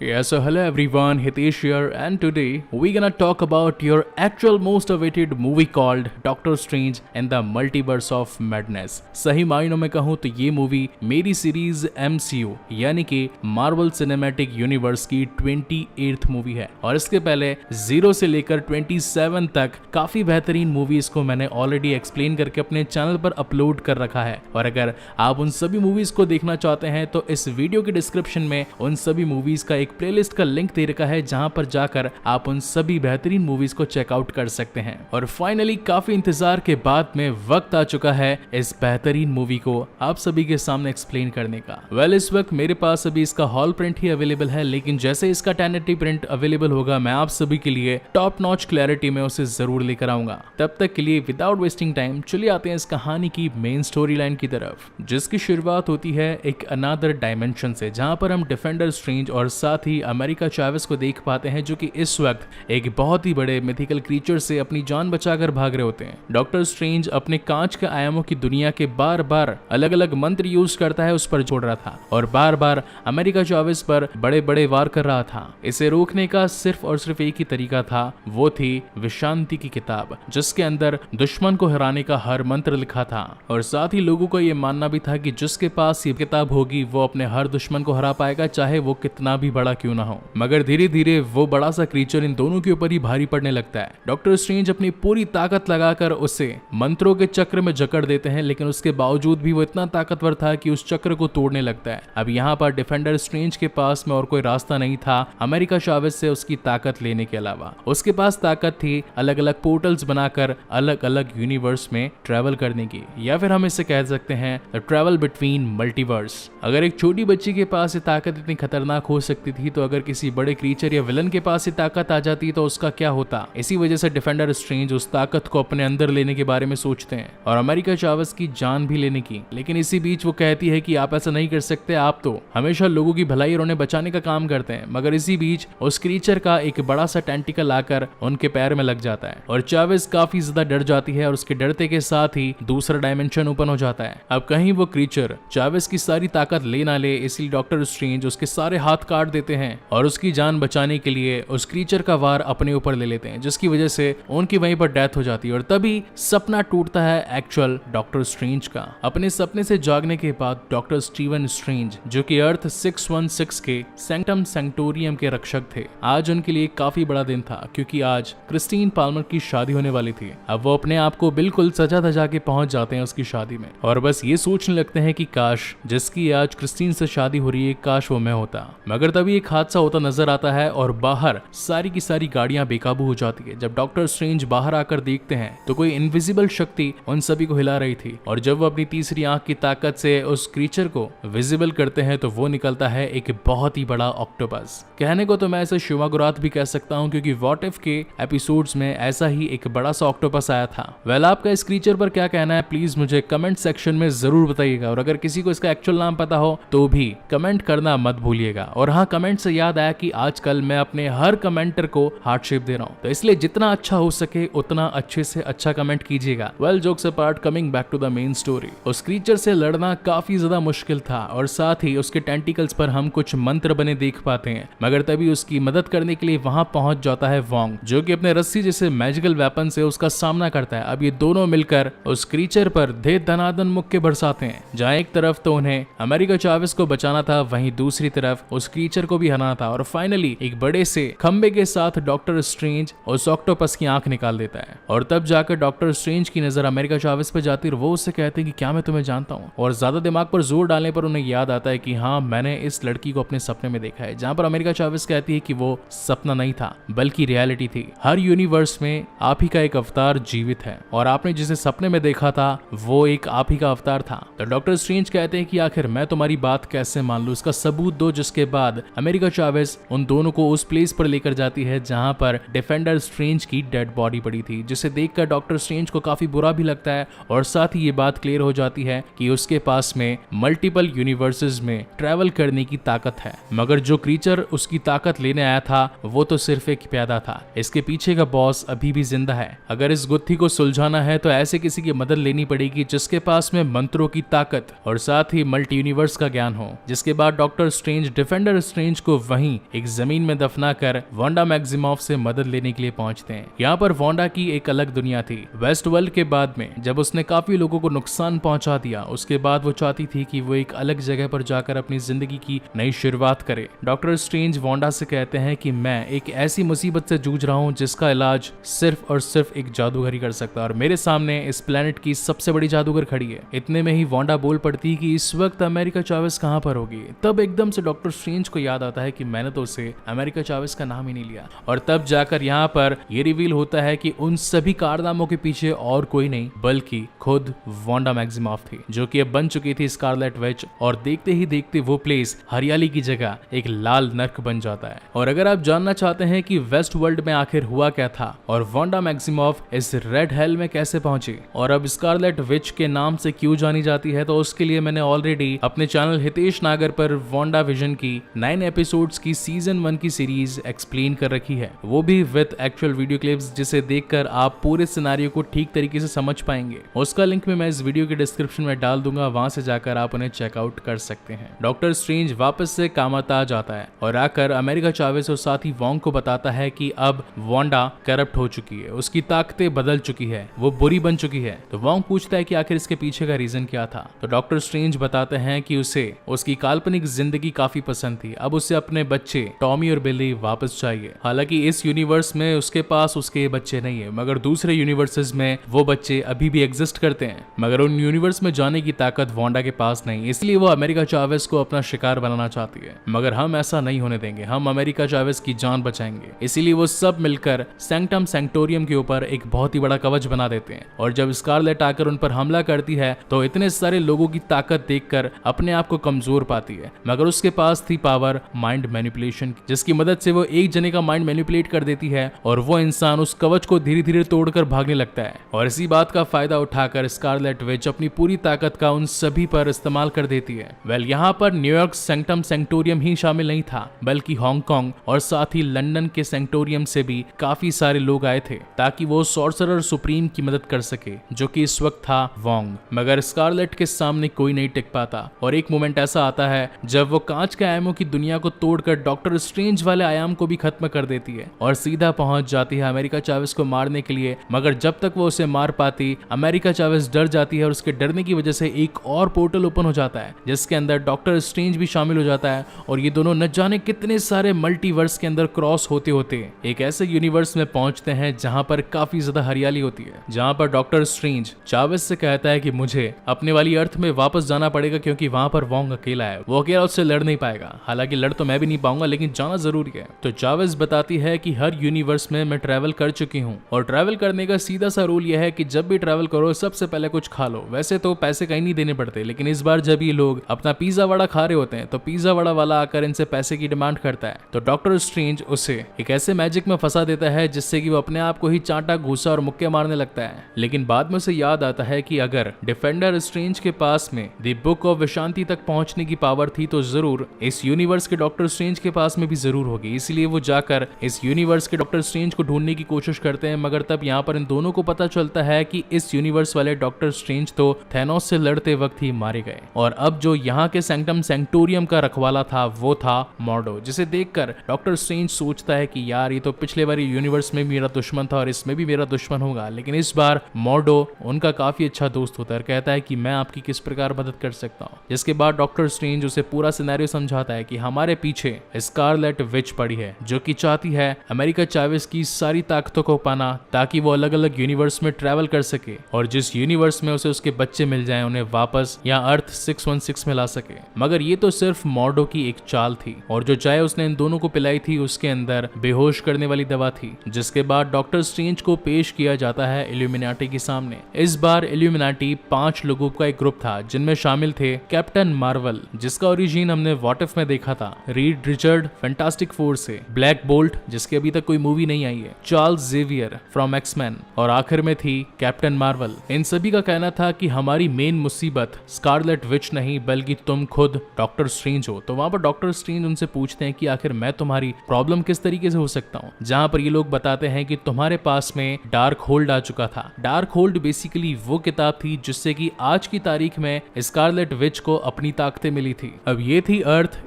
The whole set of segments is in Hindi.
Yeah, so hello everyone, Hitesh here, and today we're gonna talk about your actual most awaited movie called Doctor Strange and the Multiverse of Madness। सही मायनों में कहूँ तो ये मूवी मेरी सीरीज MCU यानी कि मार्वल सिनेमैटिक यूनिवर्स की 28th मूवी है, और इसके पहले 0 से लेकर 27 तक काफी बेहतरीन मूवीज को मैंने ऑलरेडी एक्सप्लेन करके अपने चैनल पर अपलोड कर रखा है। और अगर आप उन सभी मूवीज को देखना चाहते हैं तो इस वीडियो के डिस्क्रिप्शन में उन सभी मूवीज का एक प्लेलिस्ट का लिंक दे रखा है, जहां पर जाकर आप उन सभी बेहतरीन मूवीज को चेकआउट कर सकते हैं। और फाइनली काफी इंतजार के बाद में वक्त आ चुका है इस बेहतरीन मूवी को आप सभी के सामने एक्सप्लेन करने का। इस वक्त मेरे पास अभी इसका हॉल प्रिंट ही अवेलेबल है, लेकिन जैसे इसका 1080 प्रिंट अवेलेबल होगा मैं आप सभी के लिए टॉप नॉच क्लैरिटी में उसे जरूर लेकर आऊंगा। तब तक के लिए विदाउट वेस्टिंग टाइम चलिए आते हैं इस कहानी की मेन स्टोरी लाइन की तरफ, जिसकी शुरुआत होती है एक अनदर डायमेंशन से, जहां पर हम डिफेंडर स्ट्रेंज और साथ ही अमेरिका चावेस को देख पाते हैं, जो कि इस वक्त एक बहुत ही बड़े मिथिकल क्रीचर से अपनी जान बचाकर भाग रहे होते हैं। डॉक्टर स्ट्रेंज अपने कांच के आयामों की दुनिया के बार बार अलग अलग मंत्र यूज करता है, उस पर जोड़ रहा था और बार बार अमेरिका चावेस पर बड़े बड़े वार कर रहा था। इसे रोकने का सिर्फ और सिर्फ एक ही तरीका था, वो थी विशांति की किताब, जिसके अंदर दुश्मन को हराने का हर मंत्र लिखा था। और साथ ही लोगों को यह मानना भी था कि जिसके पास ये किताब होगी वो अपने हर दुश्मन को हरा पाएगा, चाहे वो कितना भी बड़ा क्यों ना हो। मगर धीरे धीरे वो बड़ा सा क्रीचर इन दोनों के ऊपर ही भारी पड़ने लगता है। डॉक्टर स्ट्रेंज अपनी पूरी ताकत लगाकर उसे मंत्रों के चक्र में जकड़ देते हैं, लेकिन उसके बावजूद भी वो इतना ताकतवर था कि उस चक्र को तोड़ने लगता है। अब यहाँ पर डिफेंडर स्ट्रेंज के पास में और कोई रास्ता नहीं था अमेरिका चावेस से उसकी ताकत लेने के अलावा। उसके पास ताकत थी अलग अलग पोर्टल्स बनाकर अलग अलग यूनिवर्स में ट्रेवल करने की, या फिर हम इसे कह सकते हैं द ट्रेवल बिटवीन मल्टीवर्स। अगर एक छोटी बच्ची के पास ये ताकत इतनी खतरनाक हो सकती थी, तो अगर किसी बड़े क्रीचर या विलन के पास ये ताकत आ जाती तो उसका क्या होता। इसी वजह से डिफेंडर स्ट्रेंज उस ताकत को अपने अंदर लेने के बारे में सोचते हैं और अमेरिका चावेस की जान भी लेने की। लेकिन इसी बीच वो कहती है कि आप ऐसा नहीं कर सकते, आप तो हमेशा लोगों की भलाई और उन्हें बचाने का काम करते हैं। मगर इसी बीच उस क्रीचर का एक बड़ा सा टेंटिकल आकर उनके पैर में लग जाता है और चावेस काफी ज्यादा डर जाती है और उसके डरते के साथ ही दूसरा डायमेंशन ओपन हो जाता है। अब कहीं वो क्रीचर चावेस की सारी ताकत ले ना ले, इसलिए डॉक्टर स्ट्रेंज उसके सारे हाथ काट देते हैं और उसकी जान बचाने के लिए उस क्रीचर का वार अपने ऊपर ले लेते हैं, जिसकी वजह से उनकी वहीं पर डेथ हो जाती है। और तभी सपना टूटता है एक्चुअल डॉक्टर स्ट्रेंज का। अपने सपने से जागने के बाद डॉक्टर स्टीवन स्ट्रेंज, जो कि अर्थ 616 के सैंक्टम सैंक्टोरियम के रक्षक थे, आज उनके लिए काफी बड़ा दिन था, क्योंकि आज क्रिस्टीन पाल्मर की शादी होने वाली थी। अब वो अपने आप को बिल्कुल सजा धजा के पहुंच जाते हैं उसकी शादी में, और बस ये सोचने लगते हैं कि काश जिसकी आज क्रिस्टीन से शादी हो रही है, काश वो मैं होता। मगर तभी एक हादसा होता नजर आता है और बाहर सारी की सारी गाड़ियां बेकाबू हो जाती है। जब डॉक्टर स्ट्रेंज बाहर आकर देखते हैं तो कोई इनविजिबल शक्ति उन सभी को हिला रही थी, और जब वो अपनी तीसरी आंख की ताकत से उस क्रीचर को विजिबल करते हैं तो वो निकलता है एक बहुत ही बड़ा ऑक्टोपस। कहने को तो मैं इसे शिवागुरात भी कह सकता हूँ, क्योंकि व्हाट इफ के एपिसोड्स में ऐसा ही एक बड़ा सा ऑक्टोपस आया था। वेल, आपका इस क्रीचर पर क्या कहना है प्लीज मुझे कमेंट सेक्शन में जरूर बताइएगा, और अगर किसी को इसका एक्चुअल नाम पता हो तो भी कमेंट करना मत भूलिएगा। और हाँ, कमेंट से याद आया कि आजकल मैं अपने हर कमेंटर को हार्ट शेप दे रहा हूँ, तो इसलिए जितना अच्छा हो सके उतना अच्छे से अच्छा कमेंट कीजिएगा। Well, jokes apart, coming back to the main story. उस क्रीचर से लड़ना काफी ज्यादा मुश्किल था, और साथ ही उसके टेंटिकल्स पर हम कुछ मंत्र बने देख पाते हैं। मगर तभी उसकी मदद करने के लिए वहां पहुंच जाता है वोंग, जो कि अपने रस्सी जैसे मैजिकल वेपन से उसका सामना करता है। अब ये दोनों मिलकर उस क्रीचर पर धे धनाधन मुक्के बरसाते हैं, जहाँ एक तरफ तो उन्हें अमेरिका चावेस को बचाना था, वहीं दूसरी तरफ उस क्रीचर को भी हराना था। और फाइनली एक बड़े से खंबे के साथ डॉक्टर स्ट्रेंज उस ऑक्टोपस की आंख निकाल देता है, और तब जाकर डॉक्टर स्ट्रेंज की नजर अमेरिका चावेस पर जाती है। वो उससे कहते हैं कि क्या मैं तुम्हें जानता हूँ, और ज्यादा दिमाग पर जोर डालने पर उन्हें याद आता है कि हाँ, मैंने इस लड़की को अपने सपने में देखा है। जहाँ पर अमेरिका चावेस कहती है कि वो सपना नहीं था बल्कि रियलिटी थी। हर यूनिवर्स में आप ही का एक अवतार जीवित है, और आपने जिसे सपने में देखा था वो एक आप ही का अवतार था। तो डॉक्टर स्ट्रेंज कहते हैं कि आखिर मैं तुम्हारी बात कैसे मान लूं, इसका सबूत दो। जिसके बाद अमेरिका चावेस उन दोनों को उस प्लेस पर लेकर जाती है जहां पर डिफेंडर स्ट्रेंज की डेड बॉडी पड़ी थी, जिसे देखकर डॉक्टर स्ट्रेंज को काफी बुरा भी लगता है, और साथ ही ये बात क्लियर हो जाती है कि उसके पास में मल्टीपल यूनिवर्सेस में ट्रैवल करने की ताकत है। मगर जो क्रीचर उसकी ताकत लेने आया था वो तो सिर्फ एक प्यादा था, इसके पीछे का बॉस अभी भी जिंदा है। अगर इस गुत्थी को सुलझाना है तो ऐसे किसी की मदद लेनी पड़ेगी जिसके पास में मंत्रों की ताकत और साथ ही मल्टी यूनिवर्स का ज्ञान हो। जिसके बाद doctor strange defender strange strange को वहीं एक जमीन में दफना कर वांडा मैक्सिमॉफ से मदद लेने के लिए पहुंचते हैं। यहाँ पर वांडा की एक अलग दुनिया थी। वेस्ट वर्ल्ड के बाद में जब उसने काफी लोगों को नुकसान पहुंचा दिया, उसके बाद वो चाहती थी कि वो एक अलग जगह पर जाकर अपनी जिंदगी की नई शुरुआत करे। डॉक्टर स्ट्रेंज वांडा से कहते हैं कि मैं एक ऐसी मुसीबत से जूझ रहा हूँ जिसका इलाज सिर्फ और सिर्फ एक जादूगर ही कर सकता है और मेरे सामने इस प्लेनेट की सबसे बड़ी जादूगर खड़ी है। इतने में ही वांडा बोल पड़ती कि इस वक्त अमेरिका चावेस कहाँ पर होगी। तब एकदम से डॉक्टर स्ट्रेंज को याद आता है कि मैंने तो उसे अमेरिका चावेस का नाम ही नहीं लिया और तब जाकर यहाँ पर ये रिवील होता है कि उन सभी कारनामों के पीछे और कोई नहीं बल्कि खुद वांडा मैक्सिमॉफ थी, जो कि अब बन चुकी थी स्कारलेट विच। और देखते ही देखते वो प्लेस हरियाली की जगह एक लाल नर्क बन जाता है। और अगर आप जानना चाहते हैं कि वेस्ट वर्ल्ड में आखिर हुआ क्या था और वांडा मैक्सिमॉफ इस रेड हेल में कैसे पहुंची और अब स्कारलेट विच के नाम से क्यों जानी जाती है, तो उसके लिए मैंने ऑलरेडी अपने चैनल हितेश नागर पर वांडा विजन की 9 एपिसोड्स की सीजन 1 की सीरीज एक्सप्लेन कर रखी है, वो भी विद एक्चुअल वीडियो क्लिप्स, जिसे देखकर आप पूरे सिनेरियो को ठीक तरीके से समझ पाएंगे। उसका लिंक भी मैं इस वीडियो के डिस्क्रिप्शन में डाल दूंगा, वहां से जाकर आप उन्हें चेकआउट कर सकते हैं। डॉक्टर स्ट्रेंज वापस से कामाता जाता है और आकर अमेरिका चावेस और साथ ही वोंग को बताता है कि अब वांडा करप्ट हो चुकी है, उसकी ताकतें बदल चुकी है, वो बुरी बन चुकी है। तो वोंग पूछता है कि आखिर इसके पीछे का रीजन क्या था। तो डॉक्टर स्ट्रेंज बताते हैं कि उसे उसकी काल्पनिक जिंदगी काफी पसंद थी, अब उसे अपने बच्चे टॉमी और बिली वापस चाहिए। हालांकि इस यूनिवर्स में उसके पास उसके बच्चे नहीं है, मगर दूसरे यूनिवर्सेस में वो बच्चे अभी भी एग्जिस्ट करते हैं, मगर उन यूनिवर्स में जाने की ताकत वांडा के पास नहीं, इसलिए वो अमेरिका चावेस को अपना शिकार बनाना चाहती है। मगर हम ऐसा नहीं होने देंगे, हम अमेरिका चावेस की जान बचाएंगे। इसीलिए वो सब मिलकर सैंक्टम सैंक्टोरियम के ऊपर एक बहुत ही बड़ा कवच बना देते हैं और जब स्कारलेट आकर उन पर हमला करती है तो इतने सारे लोगों की ताकत देखकर अपने आप को कमजोर पाती है, मगर उसके पास थी पावर माइंड मैनिपुलेशन, जिसकी मदद से वो एक जने का माइंड मैनिपुलेट कर देती है और वो इंसान उस कवच को धीरे धीरे तोड़कर भागने लगता है। और इसी बात का फायदा उठाकर स्कारलेट विच अपनी पूरी ताकत का उन सभी पर इस्तेमाल कर देती है। वेल, यहाँ पर न्यूयॉर्क सैंक्टम सैंक्टोरियम ही शामिल नहीं था, बल्कि हांगकांग और साथ ही लंदन के सैंक्टोरियम से भी काफी सारे लोग आए थे ताकि वो सॉर्सरर सुप्रीम की मदद कर सके, जो कि इस वक्त था वोंग। मगर स्कारलेट के सामने कोई नहीं टिक पाता और एक मोमेंट ऐसा आता है जब वो कांच के आयामों की दुनिया को तोड़कर डॉक्टर स्ट्रेंज वाले आयाम को भी खत्म कर देती है और सीधा पहुंच जाती है अमेरिका चावेस को मारने के लिए। मगर जब तक वो उसे मार पाती, अमेरिका चावेस डर जाती है और उसके डरने की वजह से एक और पोर्टल ओपन हो जाता है जिसके अंदर डॉक्टर स्ट्रेंज भी शामिल हो जाता है और ये दोनों न जाने कितने सारे मल्टीवर्स के अंदर क्रॉस होते होते एक ऐसे यूनिवर्स में पहुंचते हैं जहां पर काफी ज्यादा हरियाली होती है, जहां पर डॉक्टर स्ट्रेंज चावेस से कहता है कि मुझे अपने वाली अर्थ में वापस जाना पड़ेगा क्योंकि वहां पर वोंग अकेला है, वो अकेला उससे लड़ नहीं पाएगा। हालांकि लड़ तो मैं भी नहीं पाऊंगा, लेकिन जाना जरूरी है। तो चावेस बताती है कि हर यूनिवर्स में मैं ट्रैवल कर चुकी हूँ और ट्रैवल करने का सीधा सा रूल यह है कि जब भी ट्रैवल करो सबसे पहले कुछ खा लो। वैसे तो पैसे कहीं नहीं देने पड़ते, लेकिन इस बार जब ये लोग अपना पिज्जा वड़ा खा रहे होते हैं तो पिज्जा वड़ा वाला आकर इनसे पैसे की डिमांड करता है। तो डॉक्टर स्ट्रेंज उसे एक ऐसे मैजिक में फंसा देता है जिससे कि वो अपने आप को ही चांटा घूसा और मुक्के मारने लगता है। लेकिन बाद में उसे याद आता है कि अगर डिफेंडर स्ट्रेंज के पास में द बुक ऑफ विशांति तक पहुंचने की पावर थी तो जरूर इस यूनिवर्स के डॉक्टर स्ट्रेंज के पास में भी जरूर होगी। इसलिए वो जाकर इस यूनिवर्स के डॉक्टर स्ट्रेंज को ढूंढने की कोशिश करते हैं, मगर तब यहाँ पर इन दोनों को पता चलता है कि इस यूनिवर्स वाले डॉक्टर स्ट्रेंज तो थैनोस से लड़ते वक्त ही मारे गए और अब जो यहाँ के सैंक्टम सैंक्टोरियम का रखवाला था वो था मॉर्डो, जिसे देखकर डॉक्टर स्ट्रेंज सोचता है कि यार ये तो पिछले बार यूनिवर्स में मेरा दुश्मन था और इसमें भी मेरा दुश्मन होगा, लेकिन इस बार मॉर्डो उनका काफी अच्छा दोस्त होता है। कहता है कि मैं आपकी किस प्रकार मदद कर सकता हूँ, जिसके बाद डॉक्टर स्ट्रेंज उसे पूरा सिनेरियो समझाता है कि हमारे पीछे स्कारलेट विच पड़ी है जो कि चाहती है अमेरिका चावेस की सारी ताकतों को पाना ताकि वो अलग अलग यूनिवर्स में ट्रैवल कर सके और जिस यूनिवर्स में उसे उसके बच्चे मिल जाएं उन्हें वापस यहाँ अर्थ 616 में ला सके। मगर ये तो सिर्फ मॉर्डो की एक चाल थी और जो चाय उसने इन दोनों को पिलाई थी उसके अंदर बेहोश करने वाली दवा थी, जिसके बाद डॉक्टर स्ट्रेंज को पेश किया जाता है इल्यूमिनाटी के सामने। इस बार इल्यूमिनाटी 5 लोगों का एक ग्रुप था जिनमें शामिल थे कैप्टन मार्वल, जिसका ओरिजिन हमने व्हाट इफ में देखा था, रीड रिचर्ड फैंटास्टिक फोर से, ब्लैक बोल्ट जिसकी अभी तक कोई मूवी नहीं आई है, चार्ल्स जेवियर फ्रॉम एक्समैन और आखिर में थी कैप्टन मार्वल। इन सभी का कहना था कि हमारी मेन मुसीबत स्कारलेट विच नहीं बल्कि तुम खुद डॉक्टर स्ट्रेंज हो। तो वहां पर डॉक्टर स्ट्रेंज उनसे पूछते हैं कि आखिर मैं तुम्हारी प्रॉब्लम किस तरीके से हो सकता हूँ, जहां पर ये लोग बताते हैं कि तुम्हारे पास में डार्क होल्ड आ चुका था। डार्क होल्ड बेसिकली वो किताब थी जिससे कि आज की तारीख में स्कारलेट विच को अपनी ताकतें मिली थी। अब ये थी अर्थ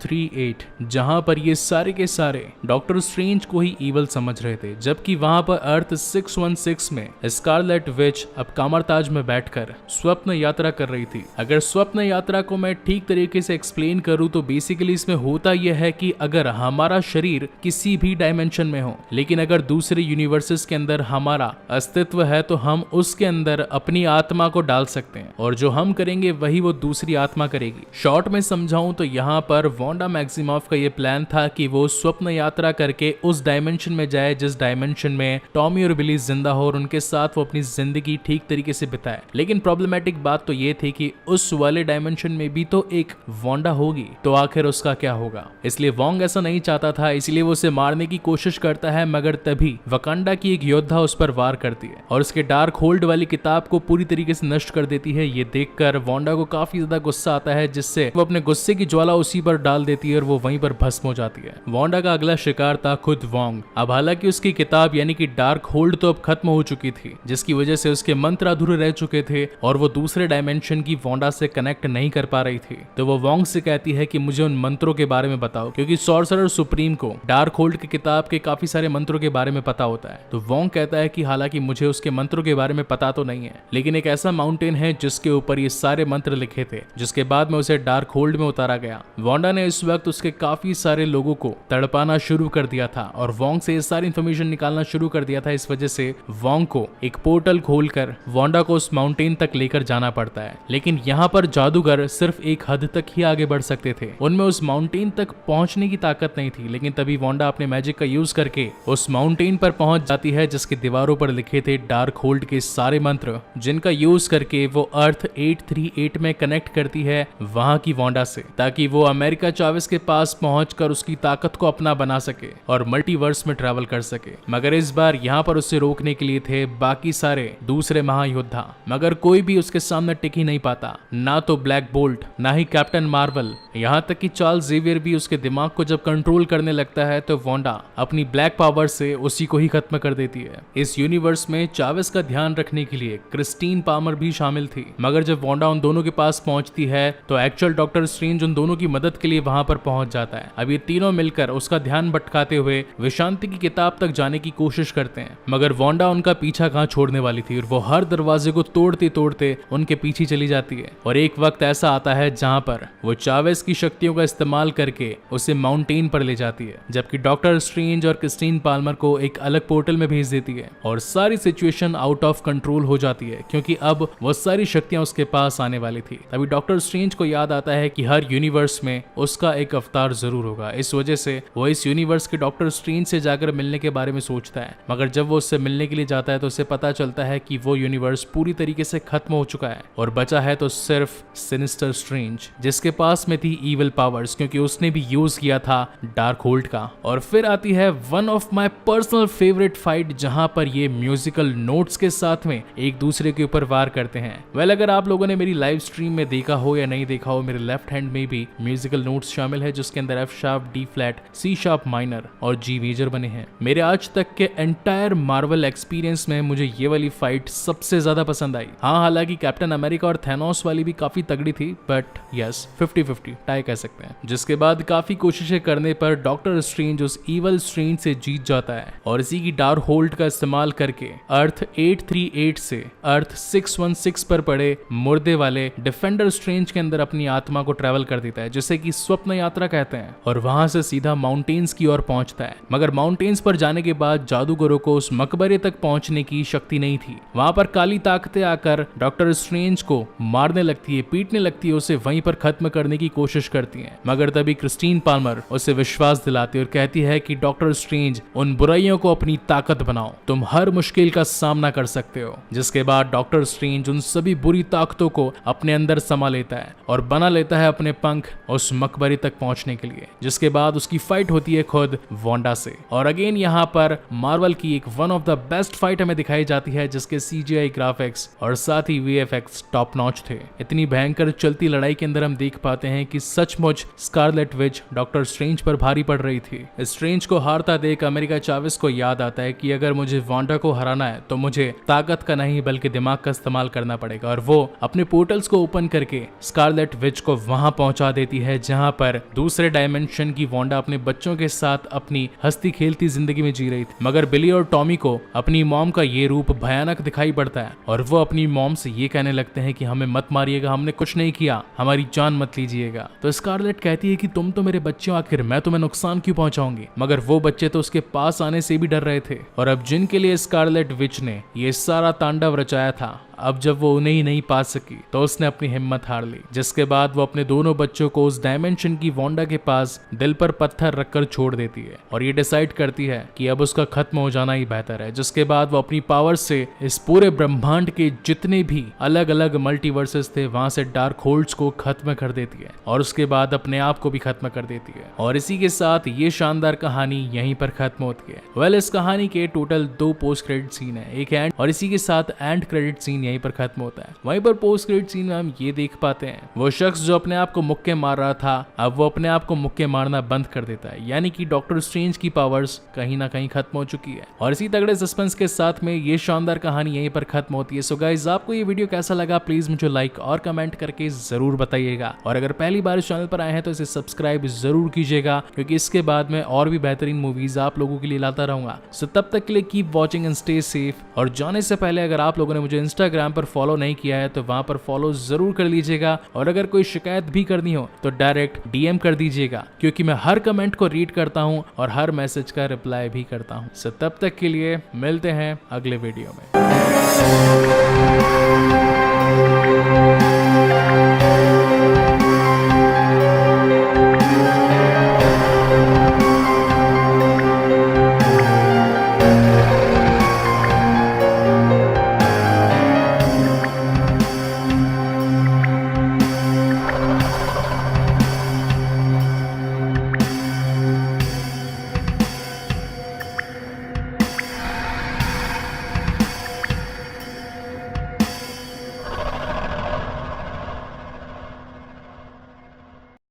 838, जहां पर ये सारे के सारे डॉक्टर स्ट्रेंज को ही ईवल समझ रहे थे, जबकि वहां पर अर्थ 616 में स्कारलेट विच अब कामरताज में बैठकर स्वप्न यात्रा कर रही थी। अगर स्वप्न यात्रा को मैं ठीक तरीके से एक्सप्लेन करूं तो बेसिकली इसमें होता यह है कि अगर हमारा शरीर किसी भी डायमेंशन में हो, लेकिन अगर दूसरे यूनिवर्सेस के अंदर हमारा अस्तित्व है तो हम उसके अंदर अपनी आत्मा को डाल सकते हैं, और जो हम करेंगे वही वो दूसरी आत्मा करेगी। शॉर्ट में समझाऊं तो यहाँ पर वांडा मैक्सिमॉफ का ये प्लान था कि वो स्वप्न यात्रा करके उस डायमेंशन में जाए जिस डायमेंशन में टॉमी और बिली जिंदा हो और उनके साथ वो अपनी जिंदगी ठीक तरीके से बिताए। लेकिन प्रॉब्लमेटिक बात तो ये थी कि उस वाले डायमेंशन में भी तो एक वांडा होगी, तो आखिर उसका क्या होगा। इसलिए वोंग ऐसा नहीं चाहता था, इसलिए वो उसे मारने की कोशिश करता है, मगर तभी वकांडा की एक योद्धा उस पर वार करती है और उसके डार्क होल्ड वाली किताब को पूरी तरीके से नष्ट कर देती है। ये देखकर वांडा को काफी ज्यादा गुस्सा आता है, जिससे वो अपने गुस्से की ज्वाला उसी पर डाल देती है और वो वहीं पर भस्म हो जाती है। वांडा का अगला शिकार था खुद वोंग। अब हालांकि उसकी किताब यानी कि डार्क होल्ड तो अब खत्म हो चुकी थी, जिसकी वजह से उसके मंत्र अधूरे रह चुके थे और वो दूसरे डायमेंशन की वांडा से कनेक्ट नहीं कर पा रही थी। तो वो वोंग से कहती है कि मुझे उन मंत्रों के बारे में बताओ, क्योंकि सॉर्सरर सुप्रीम को डार्क होल्ड की किताब के काफी सारे मंत्रों के बारे में पता होता है। तो वोंग कहता है कि हालांकि मुझे उसके मंत्रों के बारे में पता तो नहीं है, लेकिन एक ऐसा माउंटेन है जिसके ऊपर ये सारे मंत्र लिखे थे, जिसके बाद में उसे डार्क होल्ड में उतारा गया। वांडा ने इस वक्त उसके काफी सारे लोगों को तड़पाना शुरू कर दिया था और वोंग से ये सारी इंफॉर्मेशन निकालना शुरू कर दिया था। इस वजह से वोंग को एक पोर्टल खोलकर वांडा को उस माउंटेन तक लेकर जाना पड़ता है। लेकिन यहाँ पर जादूगर सिर्फ एक हद तक ही आगे बढ़ सकते थे, उनमें उस माउंटेन तक पहुंचने की ताकत नहीं थी। लेकिन तभी वांडा अपने मैजिक का यूज करके उस माउंटेन पर पहुंच जाती है, जिसके दीवारों पर लिखे थे डार्क होल्ड के सारे मंत्र, जिनका यूज करके वो अर्थ 838 में कनेक्ट करती है वहां की वांडा से, ताकि वो अमेरिका चावेस के पास पहुंचकर उसकी ताकत को अपना बना सके और मल्टीवर्स में ट्रैवल कर सके। मगर इस बार यहाँ पर उसे रोकने के लिए थे बाकी सारे दूसरे महायोद्धा, मगर कोई भी उसके सामने टिक ही नहीं पाता, ना तो ब्लैक बोल्ट, ना ही कैप्टन मार्वल, यहाँ तक कि चार्ल्स जेवियर भी उसके दिमाग को जब कंट्रोल करने लगता है तो वांडा अपनी ब्लैक पावर से उसी को ही खत्म कर देती है। इस यूनिवर्स में चावेस का ध्यान रखने के लिए क्रिस्टीन पामर भी शामिल थी, मगर जब वांडा उन दोनों के पास पहुंचती है तो एक्चुअल डॉक्टर स्ट्रेंज उन दोनों की मदद के लिए वहां पर पहुंच जाता है। अब ये तीनों मिलकर उसका ध्यान भटकाते हुए विशांति की किताब तक जाने की कोशिश करते हैं, मगर वांडा उनका पीछा कहां छोड़ने वाली थी और वो हर दरवाजे को तोड़ते तोड़ते उनके पीछे चली जाती है। और एक वक्त ऐसा आता है जहां पर वो चावेस की शक्तियों का इस्तेमाल करके उसे माउंटेन पर ले जाती है, जबकि डॉक्टर स्ट्रेंज और क्रिस्टीन पाल्मर को एक अलग पोर्टल में भेज देती है और सारी सिचुएशन आउट ऑफ कंट्रोल हो जाती है, क्योंकि अब वो सारी शक्तियां उसके पास आने वाली थी। तभी डॉक्टर स्ट्रेंज को याद आता है कि हर यूनिवर्स में उसका एक अवतार जरूर होगा। इस वजह से वो इस यूनिवर्स के डॉक्टर स्ट्रेंज से जाकर मिलने के बारे में सोचता है, मगर जब वो उससे मिलने के लिए जाता है तो उसे पता चलता है कि वो यूनिवर्स पूरी तरीके से खत्म हो चुका है और बचा है तो सिर्फ सिनिस्टर स्ट्रेंज, जिसके पास में थी ईविल पावर्स, क्योंकि उसने भी यूज किया था डार्क होल्ड का। और फिर आती है one of my personal favourite fight, जहां पर ये म्यूजिकल नोट्स के साथ में एक दूसरे के ऊपर वार करते हैं। वेल, अगर आप लोगों ने मेरी लाइव स्ट्रीम में देखा हो या नहीं देखा हो, मेरे लेफ्ट हैंड में भी म्यूजिकल नोट्स शामिल है, जिसके अंदर F sharp, D flat, C sharp minor और जी मेजर बने हैं। मेरे आज तक के एंटायर मार्वल एक्सपीरियंस में मुझे ये वाली फाइट सबसे ज्यादा पसंद आई। हाँ, हालांकि कैप्टन अमेरिका और थैनोस वाली भी काफी तगड़ी थी, बट यस 50-50 टाई कह सकते हैं। जिसके बाद काफी कोशिशें करने पर डॉक्टर स्ट्रेंज उस ईवल स्ट्रेंज से जीत जाता है और इसी की डार्क होल्ड का इस्तेमाल करके अर्थ 838 से अर्थ 616 पर पड़े मुर्दे वाले डिफेंडर स्ट्रेंज के अंदर अपनी आत्मा को ट्रैवल कर देता है, जिसे कि स्वप्न यात्रा कहते हैं, और वहां से सीधा माउंटेन्स की ओर पहुंचता है। मगर माउंटेन्स पर जाने के बाद जादूगरों को उस मकबरे तक पहुंचने की शक्ति नहीं थी। वहां पर काली ताकतें आकर डॉक्टर स्ट्रेंज को मारने लगती है, पीटने लगती है, उसे वहीं पर खत्म करने की कोशिश करती है। मगर तभी क्रिस्टीन पाल्मर उसे विश्वास दिलाती है और कहती है कि डॉक्टर स्ट्रेंज, उन बुराइयों को अपनी ताकत बनाओ, तुम हर मुश्किल का सामना कर सकते हो। जिसके बाद डॉक्टर स्ट्रेंज उन सभी बुरी ताकतों को अपने अंदर समा लेता है और बना लेता है अपने पंख उस मकबरे तक पहुंचने के लिए। जिसके बाद उसकी फाइट होती है खुद वांडा से। और अगेन यहाँ पर मार्वल की एक one of the best fight हमें दिखाई जाती है, जिसके CGI ग्राफिक्स और साथ ही VFX टॉप नॉच थे। इतनी भयंकर चलती लड़ाई के अंदर हम देख पाते हैं कि सचमुच स्कारलेट विच डॉक्टर स्ट्रेंज पर भारी पड़ रही थी। स्ट्रेंज को हारता देख अमेरिका चावेस को याद आता है कि अगर मुझे वांडा को हराना है तो मुझे ताकत का नहीं बल्कि दिमाग का इस्तेमाल करना पड़ेगा, और वो अपने पोर्टल्स को ओपन करके स्कारलेट विच को वहां पहुंचा देती है जहां पर दूसरे डायमेंशन की वांडा अपने बच्चों के साथ अपनी हंसती खेलती जिंदगी में जी रही थी, मगर बिली और टॉमी को अपनी मॉम का ये रूप भयानक दिखाई पड़ता है और वो अपनी मॉम से ये कहने लगते हैं कि हमें मत मारिएगा, हमने कुछ नहीं किया, हमारी जान मत लीजिएगा। तो स्कारलेट कहती है कि तुम तो मेरे बच्चे हो, आखिर मैं तुम्हें नुकसान क्यों पहुंचाऊंगी, मगर वो बच्चे तो उसके पास आने से भी डर रहे थे। और अब जिनके लिए स्कारलेट विच ने ये सारा तांडव रचाया था, अब जब वो उन्हें ही नहीं पा सकी तो उसने अपनी हिम्मत हार ली, जिसके बाद वो अपने दोनों बच्चों को उस डायमेंशन की वांडा के पास दिल पर पत्थर रखकर छोड़ देती है और ये डिसाइड करती है कि अब उसका खत्म हो जाना ही बेहतर है। जिसके बाद वो अपनी पावर से इस पूरे ब्रह्मांड के जितने भी अलग अलग मल्टीवर्सेस थे वहां से डार्क होल्ड्स को खत्म कर देती है और उसके बाद अपने आप को भी खत्म कर देती है। और इसी के साथ ये शानदार कहानी यहीं पर खत्म होती है। वेल, इस कहानी के टोटल 2 पोस्ट क्रेडिट सीन है, एक एंड और इसी के साथ एंड क्रेडिट सीन यहीं पर खत्म होता है। वहीं पर पोस्ट क्रेडिट सीन में हम ये देख पाते हैं वो शख्स जो अपने आप को मुक्के मार रहा था, अब वो अपने आप को मुक्के मारना बंद कर देता है, यानी कि डॉक्टर स्ट्रेंज की पावर्स कहीं ना कहीं खत्म हो चुकी है। और इसी तगड़े सस्पेंस के साथ में ये शानदार कहानी यहीं पर खत्म होती है। सो गाइस, आपको ये वीडियो कैसा लगा प्लीज मुझे लाइक और कमेंट करके जरूर बताइएगा, और अगर पहली बार इस चैनल पर आए हैं तो इसे सब्सक्राइब जरूर कीजिएगा, क्योंकि इसके बाद में और भी बेहतरीन मूवीज आप लोगों के लिए लाता रहूंगा। सो तब तक के लिए keep watching and stay safe. और जाने से पहले अगर आप लोगों ने मुझे इंस्टाग्राम पर फॉलो नहीं किया है तो वहां पर फॉलो जरूर कर लीजिएगा, और अगर कोई शिकायत भी करनी हो तो डायरेक्ट डीएम कर दीजिएगा, क्योंकि मैं हर कमेंट को रीड करता हूं और हर मैसेज का रिप्लाई भी करता हूं। सो तब तक के लिए मिलते हैं अगले वीडियो में।